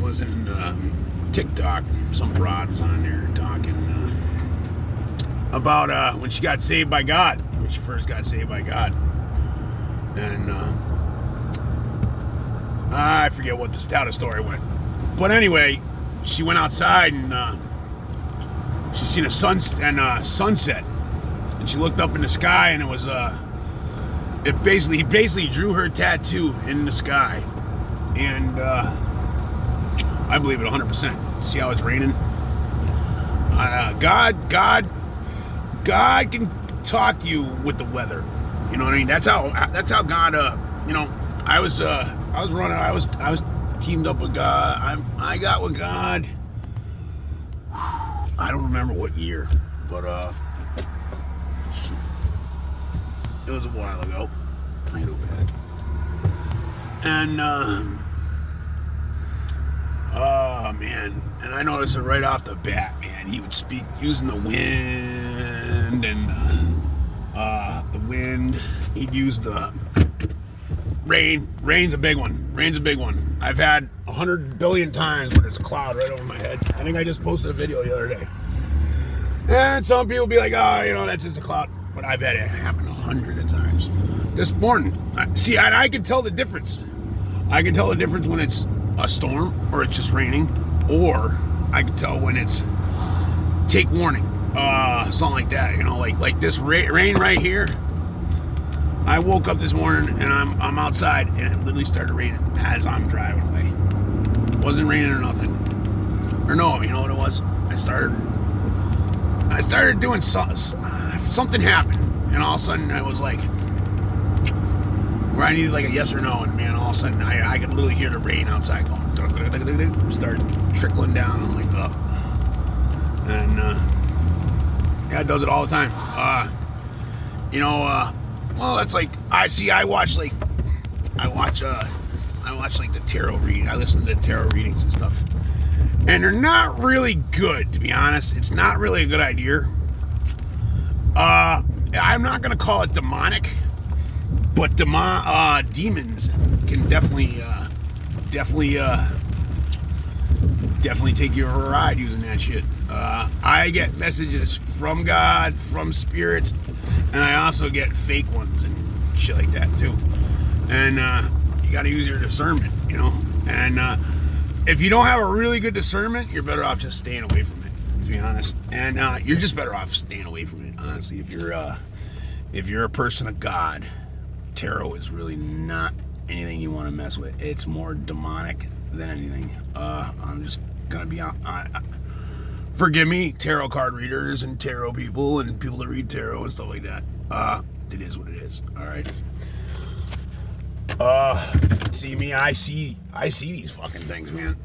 listening to TikTok. Some broad was on there talking about when she got saved by God, when she first got saved by God. And I forget how the story went. But anyway, she went outside and she seen a sunset. And she looked up in the sky, and it was he basically drew her tattoo in the sky. And I believe it 100%. See how it's raining? God can talk to you with the weather. You know what I mean? That's how God. I was teamed up with God. I got with God. I don't remember what year, but it was a while ago. I go back. And oh man, and I noticed it right off the bat, man. He would speak using the wind and the wind. He'd use the rain. Rain's a big one. I've had 100 billion times where there's a cloud right over my head. I think I just posted a video the other day. And some people be like, oh, that's just a cloud. But I've had it happen 100 of times. This morning, I can tell the difference. I can tell the difference when it's a storm or it's just raining, or I can tell when it's take warning, something like that. Like this rain right here. I woke up this morning and I'm outside and it literally started raining as I'm driving away. It wasn't raining or nothing. Or no, you know what it was? I started doing something happened, and all of a sudden I was like, where I needed like a yes or no, and man, all of a sudden I could literally hear the rain outside going, start trickling down. I'm like, oh. And yeah, it does it all the time. Well, that's like I watch like the tarot reading. I listen to tarot readings and stuff, and they're not really good, to be honest. It's not really a good idea. I'm not gonna call it demonic, but demons can definitely take you for a ride using that shit. I get messages from God, from spirits, and I also get fake ones and shit like that too. And you got to use your discernment, And if you don't have a really good discernment, you're better off just staying away from it, to be honest. And you're just better off staying away from it, honestly. If you're a person of God, tarot is really not anything you want to mess with. It's more demonic than anything. I'm just gonna be on. Forgive me, tarot card readers and tarot people and people that read tarot and stuff like that. It is what it is. All right. See me, I see these fucking things, man.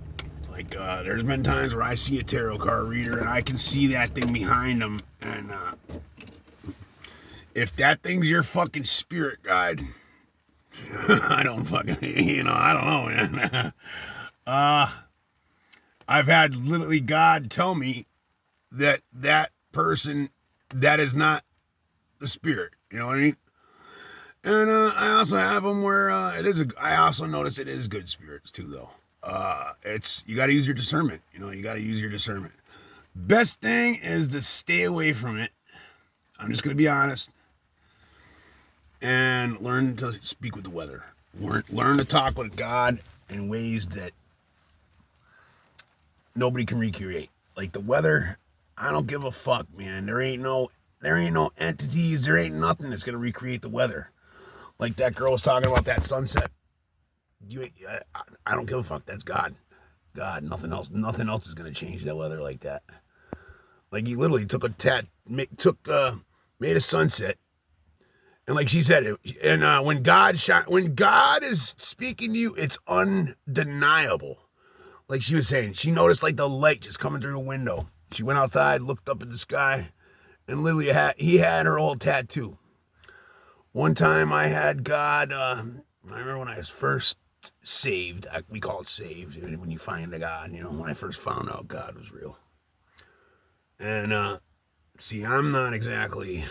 Like, there's been times where I see a tarot card reader and I can see that thing behind them, and if that thing's your fucking spirit guide, I don't fucking, I don't know, man. I've had literally God tell me that person, that is not the spirit. You know what I mean? And I also have them where I also notice it is good spirits too, though. You got to use your discernment. You got to use your discernment. Best thing is to stay away from it. I'm just going to be honest. And learn to speak with the weather. Learn to talk with God in ways that nobody can recreate. Like the weather, I don't give a fuck, man. There ain't no entities, there ain't nothing that's gonna recreate the weather. Like that girl was talking about that sunset. I don't give a fuck. That's God. Nothing else is gonna change that weather like that. Like he literally took made a sunset, and like she said, when God is speaking to you, it's undeniable. Like she was saying, she noticed like the light just coming through the window. She went outside, looked up at the sky, and literally he had her old tattoo. One time I had God, I remember when I was first saved, we call it saved, when you find a God, when I first found out God was real. And, I'm not exactly,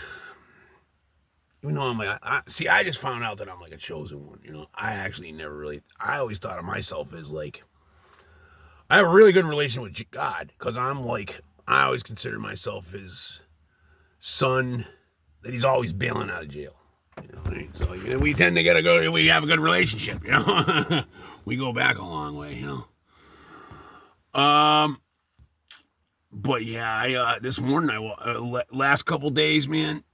even though I'm like, I just found out that I'm like a chosen one, I actually never really, I always thought of myself as like I have a really good relation with God because I always consider myself his son that he's always bailing out of jail. You know what I mean? So we tend to we have a good relationship, you know. We go back a long way, you know. But yeah, this morning last couple days, man,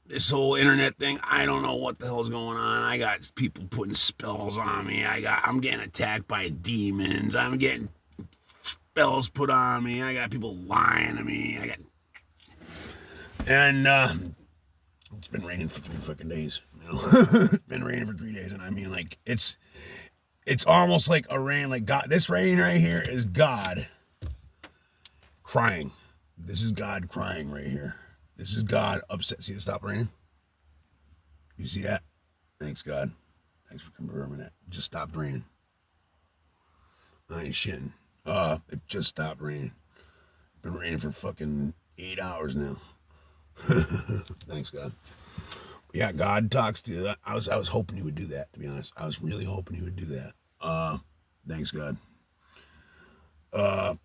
this whole internet thing, I don't know what the hell's going on. I got people putting spells on me. I'm getting attacked by demons. I'm getting spells put on me. I got people lying to me. It's been raining for 3 fucking days. You know? It's been raining for 3 days, and I mean, like, it's almost like a rain. Like God, this rain right here is God crying. This is God crying right here. This is God upset. See it stop raining? You see that? Thanks, God. Thanks for confirming that. It just stopped raining. I ain't shitting. It just stopped raining. Been raining for fucking 8 hours now. Thanks, God. Yeah, God talks to you. I was hoping he would do that, to be honest. I was really hoping he would do that. Thanks, God. A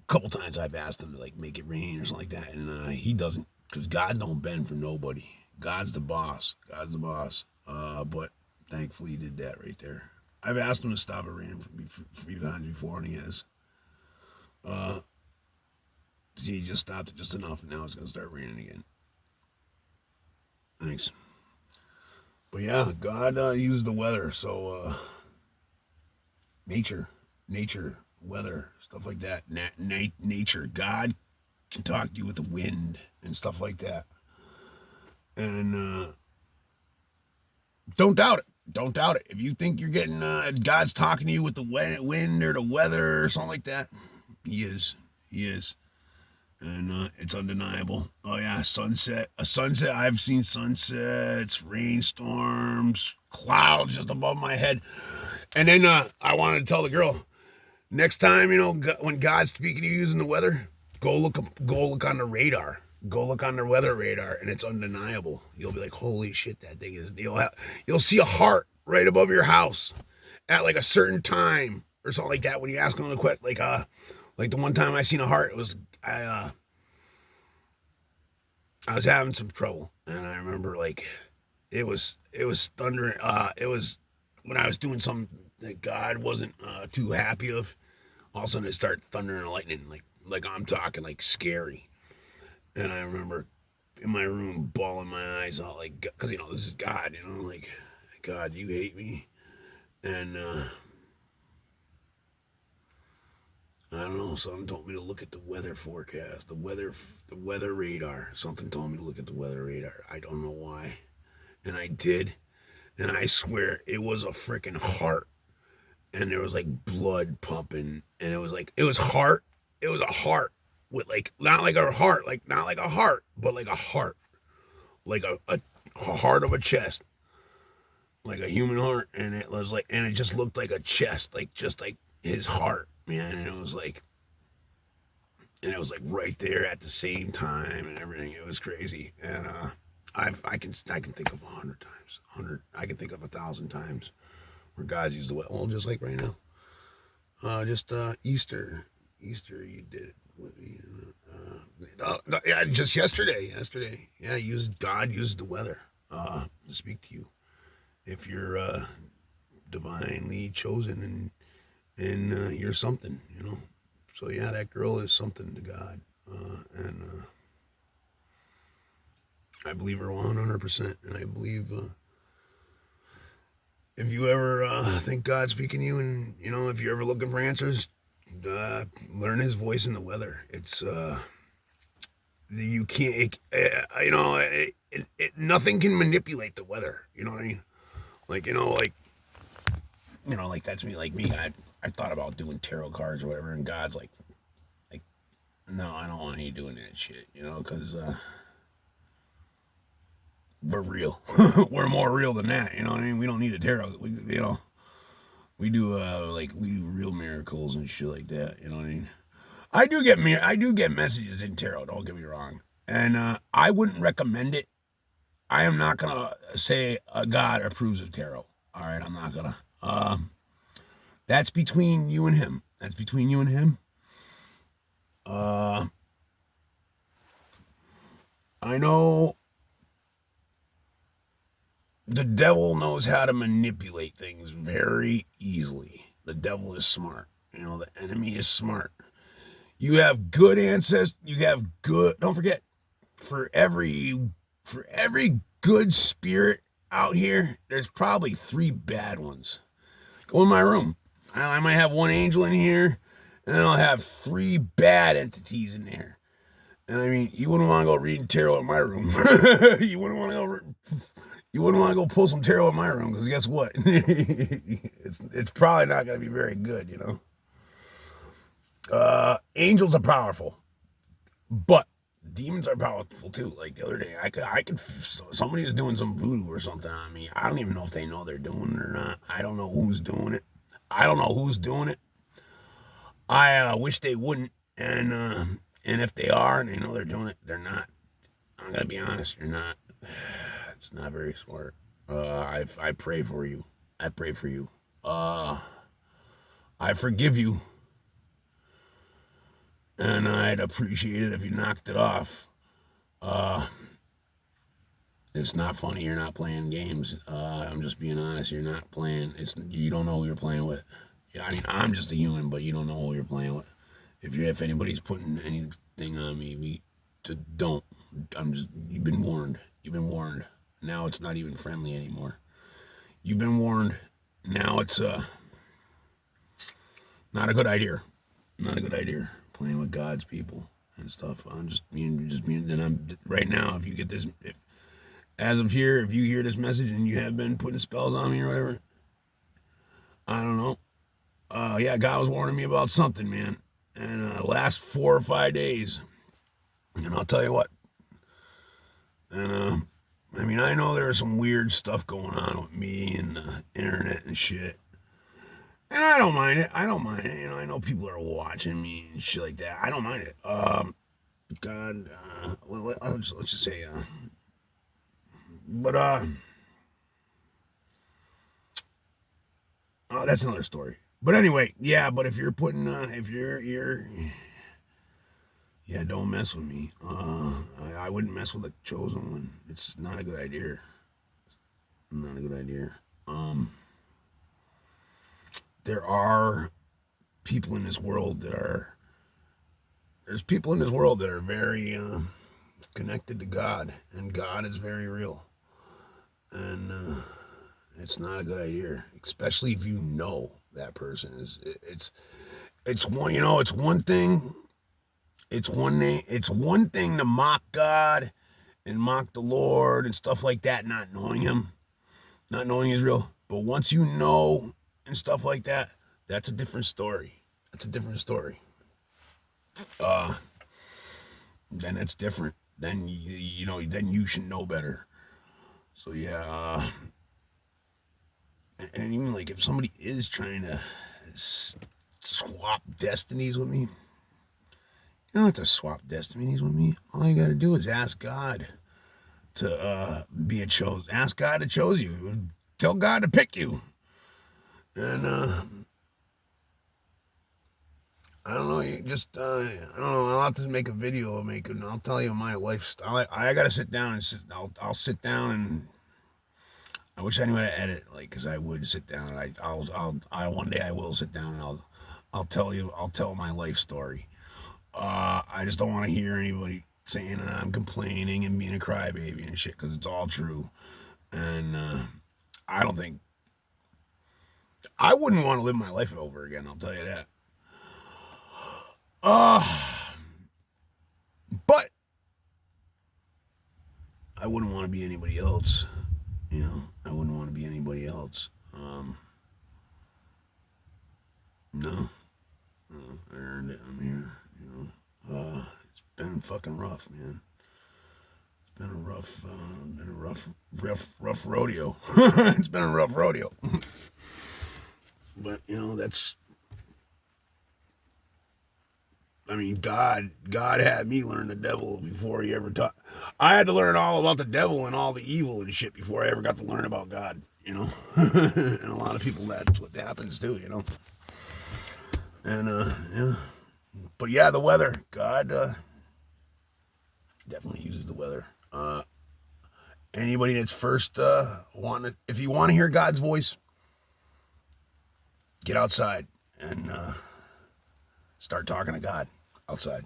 couple times I've asked him to like make it rain or something like that, and he doesn't, because God don't bend for nobody. God's the boss. God's the boss. But thankfully he did that right there. I've asked him to stop it raining a few times before, and he has. See, he just stopped it just enough, and now it's going to start raining again. Thanks. But yeah, God used the weather, so nature, weather, stuff like that. Nature. God can talk to you with the wind and stuff like that. And don't doubt it. Don't doubt it. If you think you're getting God's talking to you with the wind or the weather or something like that, he is. And it's undeniable. Oh yeah, sunset. A sunset. I've seen sunsets, rainstorms, clouds just above my head. And then I wanted to tell the girl, next time, when God's speaking to you using the weather, go look on the radar. Go look on the weather radar, and it's undeniable. You'll be like, holy shit, that thing is. You'll see a heart right above your house at like a certain time or something like that. When you ask them to quit, like the one time I seen a heart, it was I was having some trouble, and I remember like it was thundering. It was when I was doing something that God wasn't too happy of. All of a sudden, it started thundering and lightning, like I'm talking like scary. And I remember in my room bawling my eyes out, like, because this is God, like, God, you hate me, and I don't know. Something told me to look at the weather forecast, the weather radar. Something told me to look at the weather radar. I don't know why, and I did, and I swear it was a freaking heart, and there was like blood pumping, and it was heart. It was a heart with like not like a heart, not like a heart, but like a heart, like a heart of a chest, like a human heart, and it was like, and it just looked like a chest, like just like his heart. Man, and it was like right there at the same time and everything. It was crazy, and I can think of 100 times, I can think of 1,000 times where God's used the weather. Well, just like right now, just Easter, you did it with me. Yeah, just yesterday, yeah, God used the weather to speak to you if you're divinely chosen and you're something, So yeah, that girl is something to God, and I believe her 100%. And I believe if you ever think God's speaking to you, and if you're ever looking for answers, learn His voice in the weather. It's you can't, nothing can manipulate the weather. You know what I mean? Like that's me. Like me, I thought about doing tarot cards or whatever, and God's like, no, I don't want you doing that shit, because we're real. We're more real than that, you know what I mean? We don't need a tarot. We do real miracles and shit like that, you know what I mean? I do get messages in tarot. Don't get me wrong, and I wouldn't recommend it. I am not gonna say God approves of tarot. All right, I'm not gonna. That's between you and him. That's between you and him. I know the devil knows how to manipulate things very easily. The devil is smart. The enemy is smart. You have good ancestors. You have good. Don't forget, for every good spirit out here, there's probably 3 bad ones. Go in my room. I might have 1 angel in here, and then I'll have 3 bad entities in there. And I mean, you wouldn't want to go reading tarot in my room. You wouldn't want to go pull some tarot in my room, because guess what? it's probably not going to be very good, Angels are powerful, but demons are powerful too. Like the other day, somebody was doing some voodoo or something on me. I don't even know if they know they're doing it or not. I don't know who's doing it. I wish they wouldn't, and if they are and they know they're doing it, they're not. I'm gonna be honest, they're not. It's not very smart. I pray for you. I pray for you. I forgive you. And I'd appreciate it if you knocked it off. It's not funny. You're not playing games. I'm just being honest. You're not playing. You don't know who you're playing with. I mean, I'm just a human, but you don't know who you're playing with. If anybody's putting anything on me, don't. You've been warned. You've been warned. Now it's not even friendly anymore. You've been warned. Now it's not a good idea. Not a good idea. Playing with God's people and stuff. I'm right now. If you get this, as of here, if you hear this message and you have been putting spells on me or whatever, I don't know. Yeah, God was warning me about something, man. And last 4 or 5 days, and I'll tell you what. And I mean, I know there's some weird stuff going on with me and the internet and shit. And I don't mind it. I know people are watching me and shit like that. I don't mind it. God, well, let's just say, but oh, that's another story. But anyway, yeah. But if you're putting, yeah, don't mess with me. I wouldn't mess with the chosen one. It's not a good idea. Not a good idea. There are people in this world that are. There's people in this world that are very connected to God, and God is very real. And it's not a good idea, especially if you know that person is. It's one. It's one thing. It's one thing to mock God and mock the Lord and stuff like that, not knowing Him, not knowing Israel. But once you know and stuff like that, that's a different story. That's a different story. Then it's different. Then then you should know better. So yeah. And even like if somebody is trying to swap destinies with me, you don't have to swap destinies with me. All you got to do is ask God to be a chosen. Ask God to choose you. Tell God to pick you. And I don't know. You just I don't know. I'll have to make a video of making. I'll tell you my lifestyle. I got to sit down and I'll sit down and. I wish I knew how to edit, because I would sit down. One day I will sit down and I'll tell my life story. I just don't want to hear anybody saying that I'm complaining and being a crybaby and shit, because it's all true. And I don't think I wouldn't want to live my life over again. I'll tell you that. But I wouldn't want to be anybody else. I wouldn't want to be anybody else. No, I earned it. I'm here. It's been fucking rough, man. It's been a rough rodeo. It's been a rough rodeo. But that's. I mean, God had me learn the devil before he ever taught. I had to learn all about the devil and all the evil and shit before I ever got to learn about God, And a lot of people, that's what happens too, And yeah, but yeah, the weather. God definitely uses the weather. Anybody that's first if you want to hear God's voice, get outside and start talking to God outside,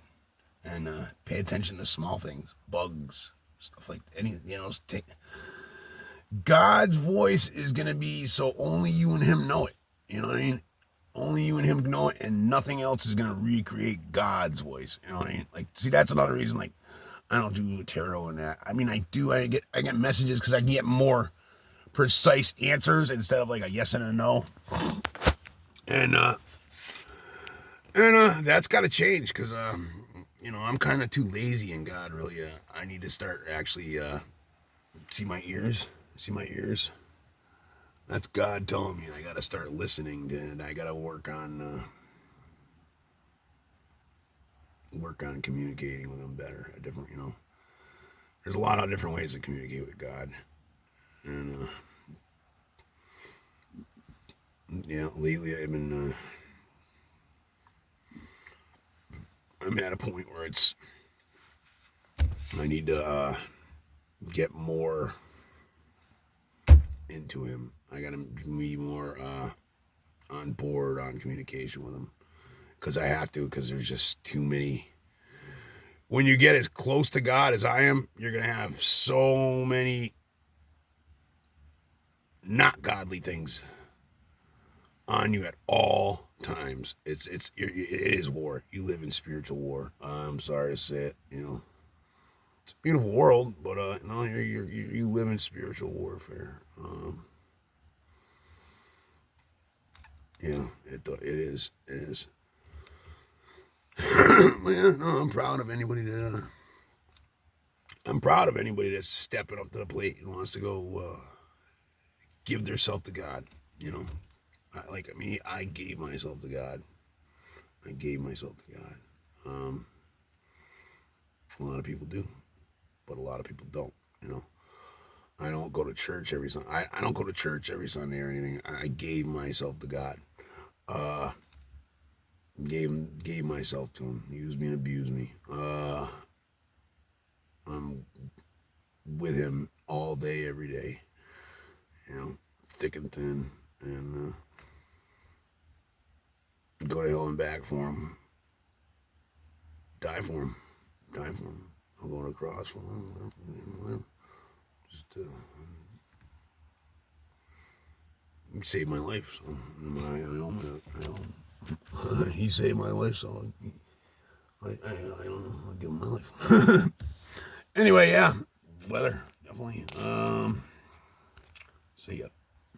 and pay attention to small things, bugs, stuff like any. God's voice is gonna be so only you and Him know it. You know what I mean? Only you and Him know it, and nothing else is gonna recreate God's voice. You know what I mean? Like, see, that's another reason. Like, I don't do tarot and that. I mean, I do. I get messages because I can get more precise answers instead of like a yes and a no. And that's got to change because I'm kind of too lazy in God. Really, I need to start actually see my ears. See my ears. That's God telling me I got to start listening to it. I got to work on communicating with Him better. There's a lot of different ways to communicate with God, and yeah, lately I'm at a point where I need to get more into Him. I got to be more on board on communication with Him because I have to, because there's just too many. When you get as close to God as I am, you're going to have so many not godly things on you at all times. It is war. You live in spiritual war. I'm sorry to say it. It's a beautiful world, but no, you live in spiritual warfare. Yeah, it is. It is. Yeah, no, I'm proud of anybody that's stepping up to the plate and wants to go give theirself to God. You know, like me, I gave myself to God. I gave myself to God. A lot of people do, but a lot of people don't. I don't go to church every Sunday. I don't go to church every Sunday or anything. I gave myself to God. Uh, gave myself to Him. Used me and abused me. I'm with Him all day, every day. Thick and thin, and go to hell and back for Him. Die for Him. Die for Him. I'm going to cross for Him. Just He saved my life, so I own it. He saved my life, so I don't know. I'll give Him my life. Anyway, yeah, weather definitely. See ya.